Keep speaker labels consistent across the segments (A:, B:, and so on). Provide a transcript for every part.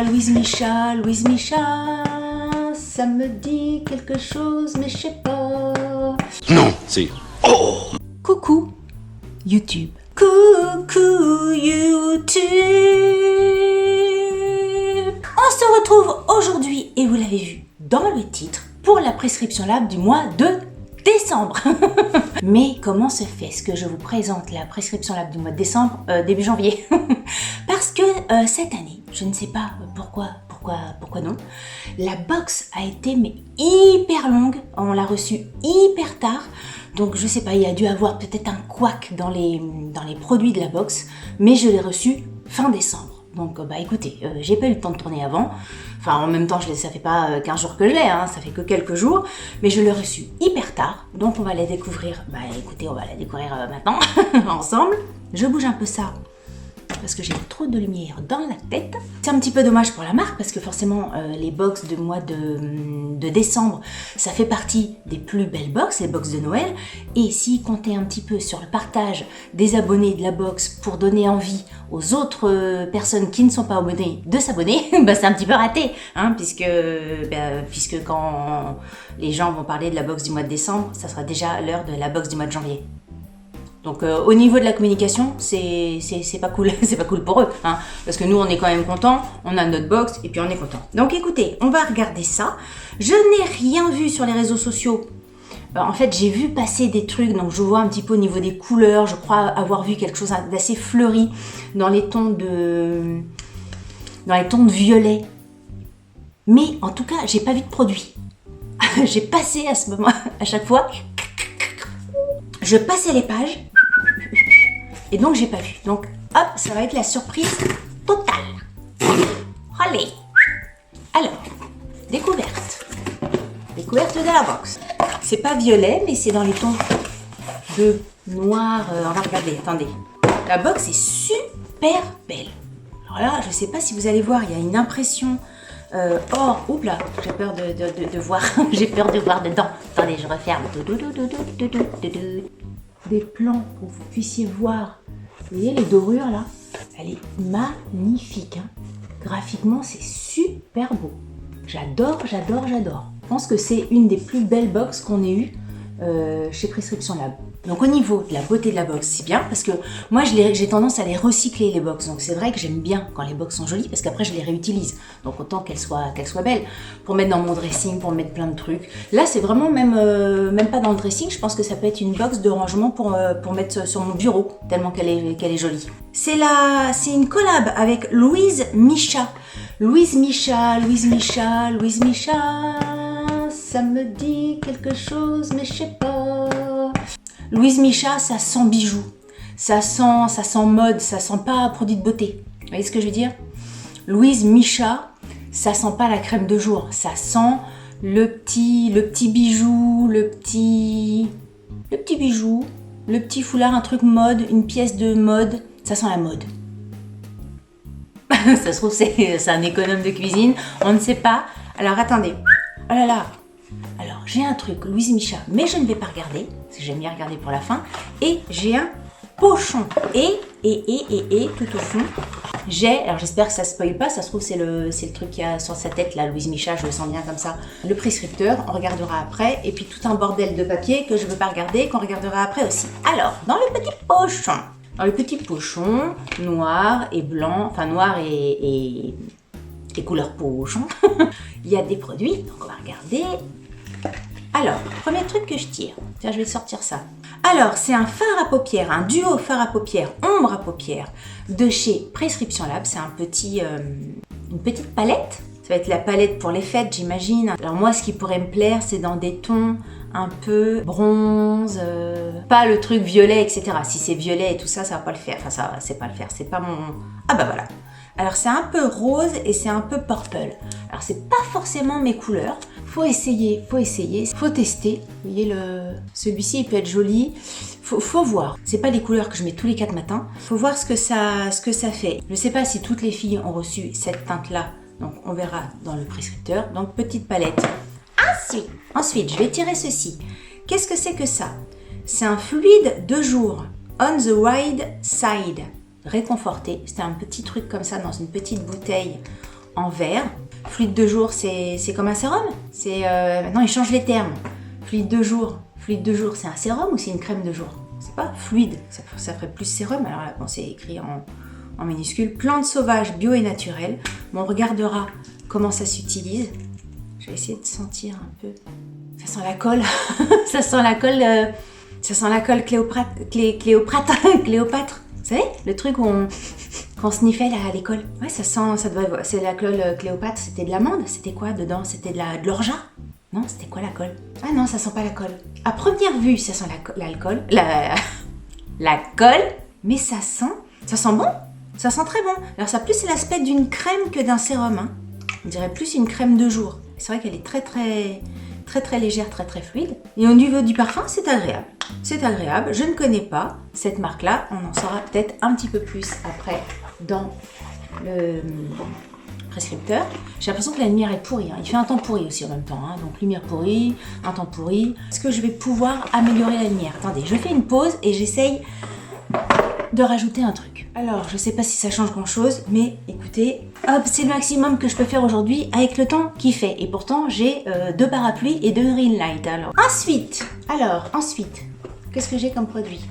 A: Louise Micha, ça me dit quelque chose, mais je sais pas.
B: Non, c'est... Oh!
A: Coucou YouTube. Coucou YouTube. On se retrouve aujourd'hui, et vous l'avez vu dans le titre, pour la prescription lab du mois de décembre. Mais comment se fait-ce que je vous présente la prescription lab du mois de décembre, début janvier? Parce que cette année, je ne sais pas pourquoi non, la box a été mais hyper longue, on l'a reçue hyper tard, donc je sais pas, il y a dû avoir peut-être un couac dans les produits de la box, mais je l'ai reçue fin décembre. Donc bah écoutez, j'ai pas eu le temps de tourner avant, enfin en même temps ça fait pas 15 jours que je l'ai, hein, ça fait que quelques jours, mais je l'ai reçue hyper tard, donc on va la découvrir, bah écoutez, on va la découvrir maintenant, ensemble. Je bouge un peu ça, parce que j'ai trop de lumière dans la tête. C'est un petit peu dommage pour la marque, parce que forcément les box de mois de décembre, ça fait partie des plus belles box, les box de Noël, et s'ils comptaient un petit peu sur le partage des abonnés de la box pour donner envie aux autres personnes qui ne sont pas abonnées de s'abonner, bah c'est un petit peu raté, hein, puisque quand les gens vont parler de la box du mois de décembre, ça sera déjà l'heure de la box du mois de janvier. Donc au niveau de la communication, c'est pas cool, c'est pas cool pour eux, hein, parce que nous on est quand même contents, on a notre box et puis on est content. Donc écoutez, on va regarder ça. Je n'ai rien vu sur les réseaux sociaux. En fait, j'ai vu passer des trucs, donc je vois un petit peu au niveau des couleurs, je crois avoir vu quelque chose d'assez fleuri dans les tons de violet. Mais en tout cas, j'ai pas vu de produit. J'ai passé à ce moment, à chaque fois, je passais les pages. Et donc j'ai pas vu. Donc hop, ça va être la surprise totale. Allez. Alors, découverte de la box. C'est pas violet, mais c'est dans les tons de noir. On va regarder, attendez. La box est super belle. Alors là, je sais pas si vous allez voir, il y a une impression or. Oups là, j'ai peur de voir. J'ai peur de voir dedans. Attendez, je referme. Des plans pour que vous puissiez voir. Vous voyez les dorures là? Elle est magnifique, hein. Graphiquement, c'est super beau. J'adore. Je pense que c'est une des plus belles box qu'on ait eues chez Prescription Lab. Donc au niveau de la beauté de la box, c'est bien parce que moi j'ai tendance à les recycler les box. Donc c'est vrai que j'aime bien quand les box sont jolies parce qu'après je les réutilise. Donc autant qu'elles soient belles pour mettre dans mon dressing, pour mettre plein de trucs. Là c'est vraiment même pas dans le dressing. Je pense que ça peut être une box de rangement pour mettre sur mon bureau tellement qu'elle est jolie. C'est une collab avec Louise Micha. Louise Micha, ça me dit quelque chose mais je sais pas. Louise Micha, ça sent bijou, ça sent mode, ça sent pas produit de beauté. Vous voyez ce que je veux dire? Louise Micha, ça sent pas la crème de jour, ça sent le petit bijou, le petit bijou, le petit foulard, un truc mode, une pièce de mode, ça sent la mode. Ça se trouve c'est un économe de cuisine, on ne sait pas. Alors attendez, oh là là. Alors j'ai un truc Louise Micha, mais je ne vais pas regarder, parce que j'aime bien regarder pour la fin. Et j'ai un pochon. Et tout au fond, alors j'espère que ça ne spoil pas, ça se trouve c'est le truc qu'il y a sur sa tête là, Louise Micha, je le sens bien comme ça. Le prescripteur, on regardera après, et puis tout un bordel de papier que je ne veux pas regarder, qu'on regardera après aussi. Alors, dans le petit pochon, noir et blanc, enfin noir et couleur pochon, il y a des produits, donc on va regarder. Alors, premier truc que je tire, tiens, je vais sortir ça. Alors, c'est un fard à paupières, un duo fard à paupières, ombre à paupières de chez Prescription Lab. C'est une petite palette. Ça va être la palette pour les fêtes, j'imagine. Alors moi, ce qui pourrait me plaire, c'est dans des tons un peu bronze, pas le truc violet, etc. Si c'est violet et tout ça, ça va pas le faire. Enfin, ça, c'est pas le faire, c'est pas mon... Ah bah voilà. Alors c'est un peu rose et c'est un peu purple. Alors c'est pas forcément mes couleurs. Faut essayer, faut tester. Vous voyez, celui-ci il peut être joli. Faut voir. C'est pas les couleurs que je mets tous les 4 matins. Faut voir ce que ça fait. Je sais pas si toutes les filles ont reçu cette teinte-là. Donc on verra dans le prescripteur. Donc petite palette. Ensuite, je vais tirer ceci. Qu'est-ce que c'est que ça? C'est un fluide de jour. On the wide side. Réconforté. C'était un petit truc comme ça dans une petite bouteille en verre. Fluide de jour, c'est comme un sérum. Maintenant, ils changent les termes. Fluide de jour, c'est un sérum ou c'est une crème de jour? C'est pas fluide, ça ferait plus sérum. Alors là, bon, c'est écrit en minuscule. Plantes sauvages, bio et naturelles. Bon, on regardera comment ça s'utilise. Je vais essayer de sentir un peu. Ça sent la colle. Ça sent la colle Cléopâtre. Vous savez, le truc qu'on sniffait là à l'école. Ouais, c'est la colle Cléopâtre. C'était de l'amande. C'était quoi dedans? C'était de l'orgeat? Non, c'était quoi la colle? Ah non, ça sent pas la colle. À première vue, ça sent l'alcool. La colle. Mais ça sent bon. Ça sent très bon. Alors ça a plus l'aspect d'une crème que d'un sérum. Hein. On dirait plus une crème de jour. C'est vrai qu'elle est très légère, très fluide. Et au niveau du parfum, c'est agréable. C'est agréable. Je ne connais pas cette marque-là. On en saura peut-être un petit peu plus après dans le prescripteur. J'ai l'impression que la lumière est pourrie. Hein. Il fait un temps pourri aussi en même temps. Hein. Donc lumière pourrie, un temps pourri. Est-ce que je vais pouvoir améliorer la lumière? Attendez, je fais une pause et j'essaye de rajouter un truc. Alors, je sais pas si ça change grand chose, mais écoutez, hop, c'est le maximum que je peux faire aujourd'hui avec le temps qu'il fait. Et pourtant, j'ai 2 parapluies et 2 ring lights. Alors, ensuite, qu'est-ce que j'ai comme produit?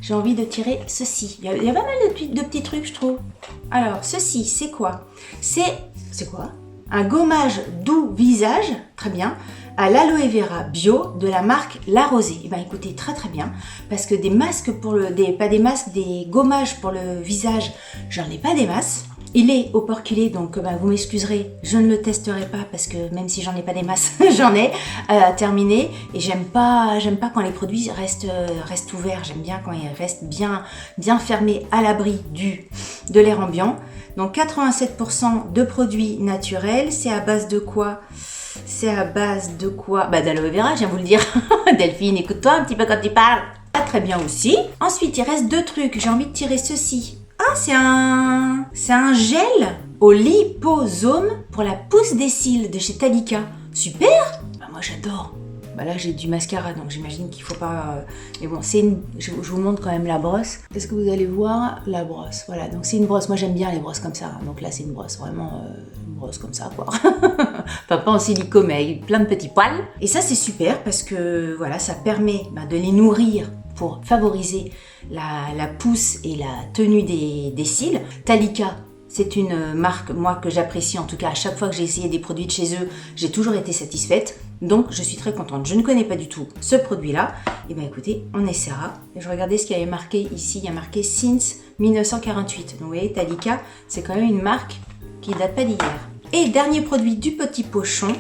A: J'ai envie de tirer ceci. Il y a pas mal de petits trucs, je trouve. Alors, ceci, c'est quoi? C'est quoi? Un gommage doux visage, très bien, à l'aloe vera bio de la marque La Rosée. Et bien écoutez, très bien, parce que des masques des gommages pour le visage, j'en ai pas des masses. Il est oporculé, donc vous m'excuserez, je ne le testerai pas parce que même si j'en ai pas des masses, j'en ai terminé. Et j'aime pas quand les produits restent ouverts. J'aime bien quand ils restent bien fermés à l'abri de l'air ambiant. Donc 87% de produits naturels. C'est à base de quoi? D'aloe vera, je viens vous le dire. Delphine, écoute-toi un petit peu quand tu parles. Pas très bien aussi. Ensuite, il reste 2 trucs. J'ai envie de tirer ceci. Ah, c'est un gel au liposome pour la pousse des cils de chez Talika. Super! Moi, j'adore. Là, j'ai du mascara, donc j'imagine qu'il faut pas... Mais bon, je vous montre quand même la brosse. Est-ce que vous allez voir la brosse? Voilà, donc c'est une brosse. Moi, j'aime bien les brosses comme ça. Donc là, c'est une brosse, vraiment une brosse comme ça, quoi. Enfin, pas en silicone, mais avec plein de petits poils. Et ça, c'est super parce que, voilà, ça permet de les nourrir pour favoriser la pousse et la tenue des cils. Talika, c'est une marque, moi, que j'apprécie. En tout cas, à chaque fois que j'ai essayé des produits de chez eux, j'ai toujours été satisfaite. Donc, je suis très contente. Je ne connais pas du tout ce produit-là. Et bien, écoutez, on essaiera. Et je regardais ce qu'il y avait marqué ici. Il y a marqué Since 1948. Donc, vous voyez, Talika, c'est quand même une marque qui date pas d'hier. Et dernier produit du petit pochon,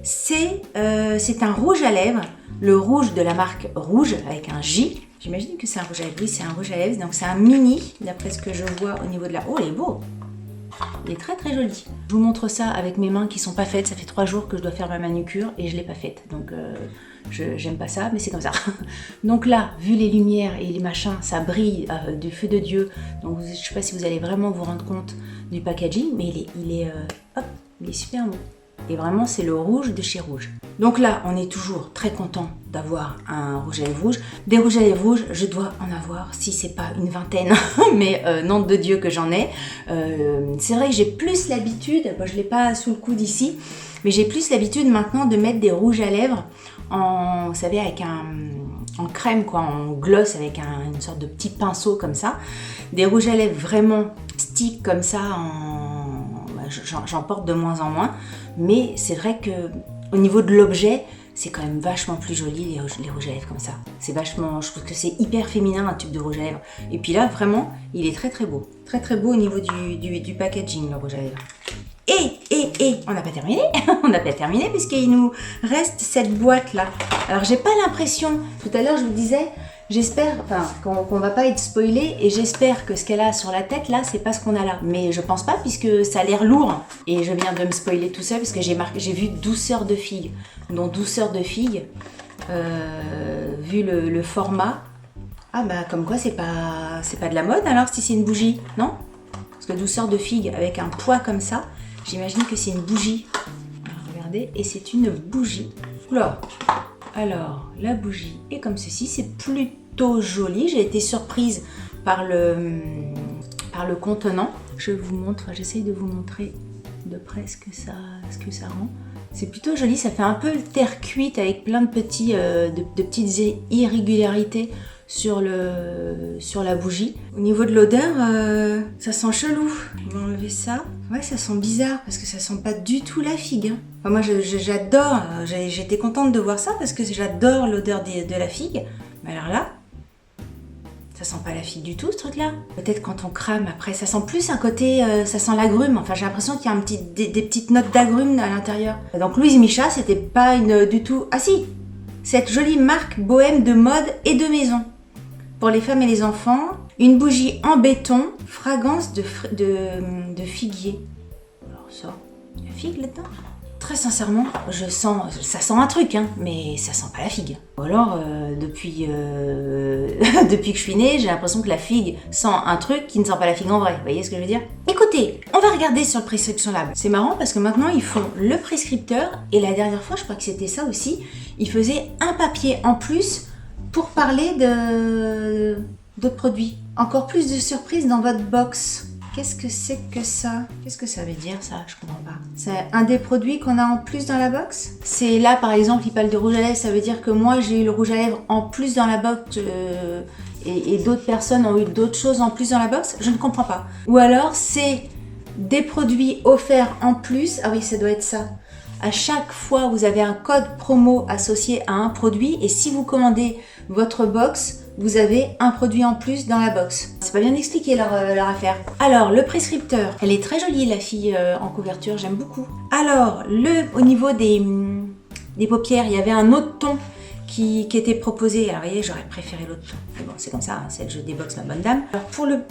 A: c'est un rouge à lèvres. Le rouge de la marque Rouge, avec un J. J'imagine que c'est un rouge à lèvres. Oui, c'est un rouge à lèvres. Donc, c'est un mini, d'après ce que je vois au niveau de la... Oh, il est beau! Il est très joli. Je vous montre ça avec mes mains qui sont pas faites. Ça fait 3 jours que je dois faire ma manucure et je l'ai pas faite. Donc j'aime pas ça, mais c'est comme ça. Donc là, vu les lumières et les machins, ça brille du feu de Dieu. Donc je sais pas si vous allez vraiment vous rendre compte du packaging, mais il est super beau. Et vraiment, c'est le rouge de chez Rouge. Donc là, on est toujours très content d'avoir un rouge à lèvres rouge. Des rouges à lèvres rouges, je dois en avoir, si c'est pas une vingtaine, mais nom de Dieu que j'en ai. C'est vrai que j'ai plus l'habitude, je l'ai pas sous le coude ici, mais j'ai plus l'habitude maintenant de mettre des rouges à lèvres vous savez, en crème, quoi, en gloss, avec une sorte de petit pinceau comme ça. Des rouges à lèvres vraiment stick comme ça, j'en porte de moins en moins. Mais c'est vrai que au niveau de l'objet, c'est quand même vachement plus joli les rouges à lèvres comme ça. C'est vachement, je trouve que c'est hyper féminin un tube de rouge à lèvres. Et puis là, vraiment, il est très beau. Très beau au niveau du packaging, le rouge à lèvres. Et on n'a pas terminé. On n'a pas terminé puisqu'il nous reste cette boîte là. Alors j'ai pas l'impression, tout à l'heure je vous disais, j'espère qu'on va pas être spoilé et j'espère que ce qu'elle a sur la tête là, c'est pas ce qu'on a là. Mais je pense pas puisque ça a l'air lourd et je viens de me spoiler tout seul parce que j'ai vu douceur de figue. Donc douceur de figue, vu le format, comme quoi c'est pas de la mode alors si c'est une bougie, non? Parce que douceur de figue avec un poids comme ça, j'imagine que c'est une bougie. Alors, regardez, et c'est une bougie. Oula! Alors, la bougie est comme ceci, c'est plutôt joli. J'ai été surprise par le contenant. Je vous montre, j'essaye de vous montrer de près ce que ça rend. C'est plutôt joli, ça fait un peu terre cuite avec plein de petites irrégularités sur la bougie. Au niveau de l'odeur, ça sent chelou. On va enlever ça. Ouais, ça sent bizarre parce que ça sent pas du tout la figue. Hein. Enfin, moi, j'adore. J'étais contente de voir ça parce que j'adore l'odeur de la figue. Mais alors là, ça sent pas la figue du tout, ce truc-là. Peut-être quand on crame après, ça sent plus un côté, ça sent l'agrume. Enfin, j'ai l'impression qu'il y a des petites notes d'agrume à l'intérieur. Donc Louise Micha, c'était pas du tout. Ah si, cette jolie marque bohème de mode et de maison. Pour les femmes et les enfants, une bougie en béton, fragrance de figuier. Alors ça, il y a figue là-dedans. Très sincèrement, ça sent un truc, hein, mais ça sent pas la figue. Ou alors, depuis que je suis née, j'ai l'impression que la figue sent un truc qui ne sent pas la figue en vrai. Vous voyez ce que je veux dire? Écoutez, on va regarder sur le Prescription Lab. C'est marrant parce que maintenant, ils font le prescripteur, et la dernière fois, je crois que c'était ça aussi, ils faisaient un papier en plus pour parler d'autres produits. Encore plus de surprises dans votre box. Qu'est-ce que c'est que ça? Qu'est-ce que ça veut dire ça? Je comprends pas. C'est un des produits qu'on a en plus dans la box? C'est là par exemple, il parle de rouge à lèvres, ça veut dire que moi j'ai eu le rouge à lèvres en plus dans la box et d'autres personnes ont eu d'autres choses en plus dans la box? Je ne comprends pas. Ou alors c'est des produits offerts en plus. Ah oui, ça doit être ça. À chaque fois, vous avez un code promo associé à un produit et si vous commandez votre box, vous avez un produit en plus dans la box. C'est pas bien expliqué leur affaire. Alors, le prescripteur, elle est très jolie la fille en couverture, j'aime beaucoup. Alors, au niveau des paupières, il y avait un autre ton qui était proposé. Alors, vous voyez, j'aurais préféré l'autre ton. Mais bon, c'est comme ça, hein, c'est le jeu des box, ma bonne dame. Alors,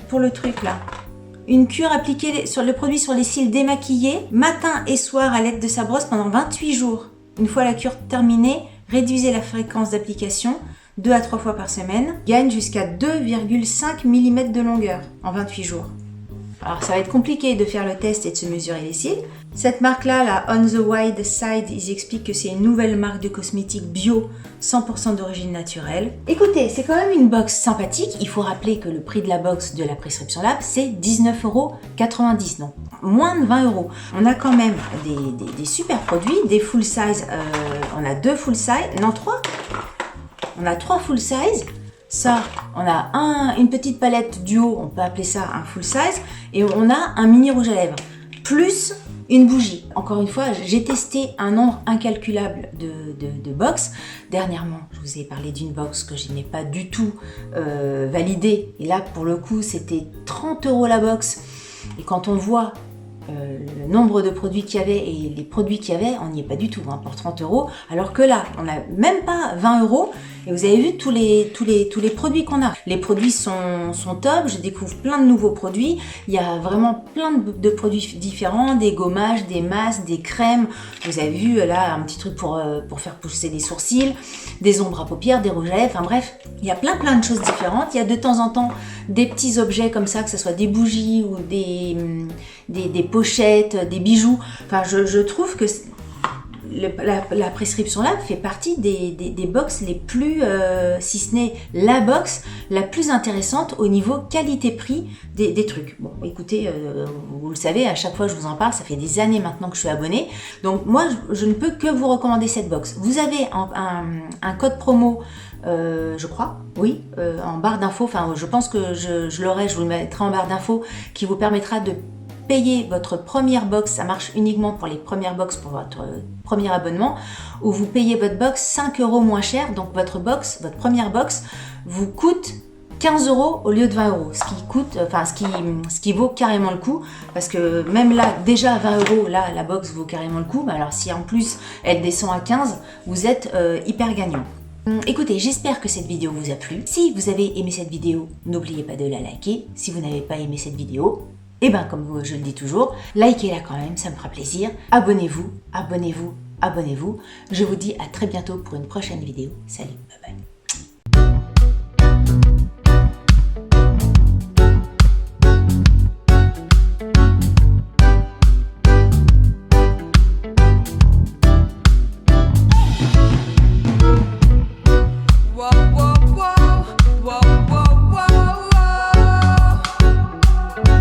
A: pour le truc là, une cure appliquée sur le produit sur les cils démaquillés, matin et soir à l'aide de sa brosse pendant 28 jours. Une fois la cure terminée, réduisez la fréquence d'application 2 à 3 fois par semaine, gagne jusqu'à 2,5 mm de longueur en 28 jours. Alors ça va être compliqué de faire le test et de se mesurer les cils. Cette marque-là, la On the Wide Side, ils expliquent que c'est une nouvelle marque de cosmétiques bio 100% d'origine naturelle. Écoutez, c'est quand même une box sympathique. Il faut rappeler que le prix de la box de la Prescription Lab, c'est 19,90 €, donc moins de 20 €. On a quand même des super produits, des full size. On a 2 full size, non 3. On a 3 full size. Ça, on a une petite palette duo, on peut appeler ça un full size, et on a un mini rouge à lèvres, plus une bougie. Encore une fois, j'ai testé un nombre incalculable de box. Dernièrement, je vous ai parlé d'une box que je n'ai pas du tout validée, et là, pour le coup, c'était 30 € la box. Et quand on voit le nombre de produits qu'il y avait et les produits qu'il y avait, on n'y est pas du tout hein, pour 30 €, alors que là, on n'a même pas 20 € et vous avez vu tous les produits qu'on a. Les produits sont top, je découvre plein de nouveaux produits, il y a vraiment plein de produits différents, des gommages, des masques, des crèmes, vous avez vu là un petit truc pour faire pousser des sourcils, des ombres à paupières, des rouges à lèvres, enfin bref, il y a plein de choses différentes, il y a de temps en temps des petits objets comme ça, que ce soit des bougies ou des pochettes, des bijoux. Enfin, je trouve que la Prescription Lab fait partie des box les plus, si ce n'est la box la plus intéressante au niveau qualité-prix des trucs. Bon, écoutez, vous le savez, à chaque fois je vous en parle, ça fait des années maintenant que je suis abonnée. Donc moi, je ne peux que vous recommander cette box. Vous avez un code promo, je crois, oui, en barre d'infos. Enfin, je pense que je l'aurai, je vous le mettrai en barre d'infos, qui vous permettra de payer votre première box, ça marche uniquement pour les premières box, pour votre premier abonnement, où vous payez votre box 5 € moins cher, donc votre première box vous coûte 15 € au lieu de 20 €, ce qui vaut carrément le coup, parce que même là, déjà 20 €, là, la box vaut carrément le coup, mais alors si en plus elle descend à 15, vous êtes hyper gagnant. Écoutez, j'espère que cette vidéo vous a plu. Si vous avez aimé cette vidéo, n'oubliez pas de la liker. Si vous n'avez pas aimé cette vidéo, et bien comme je le dis toujours, likez-la quand même, ça me fera plaisir. Abonnez-vous, abonnez-vous, abonnez-vous. Je vous dis à très bientôt pour une prochaine vidéo. Salut, bye bye.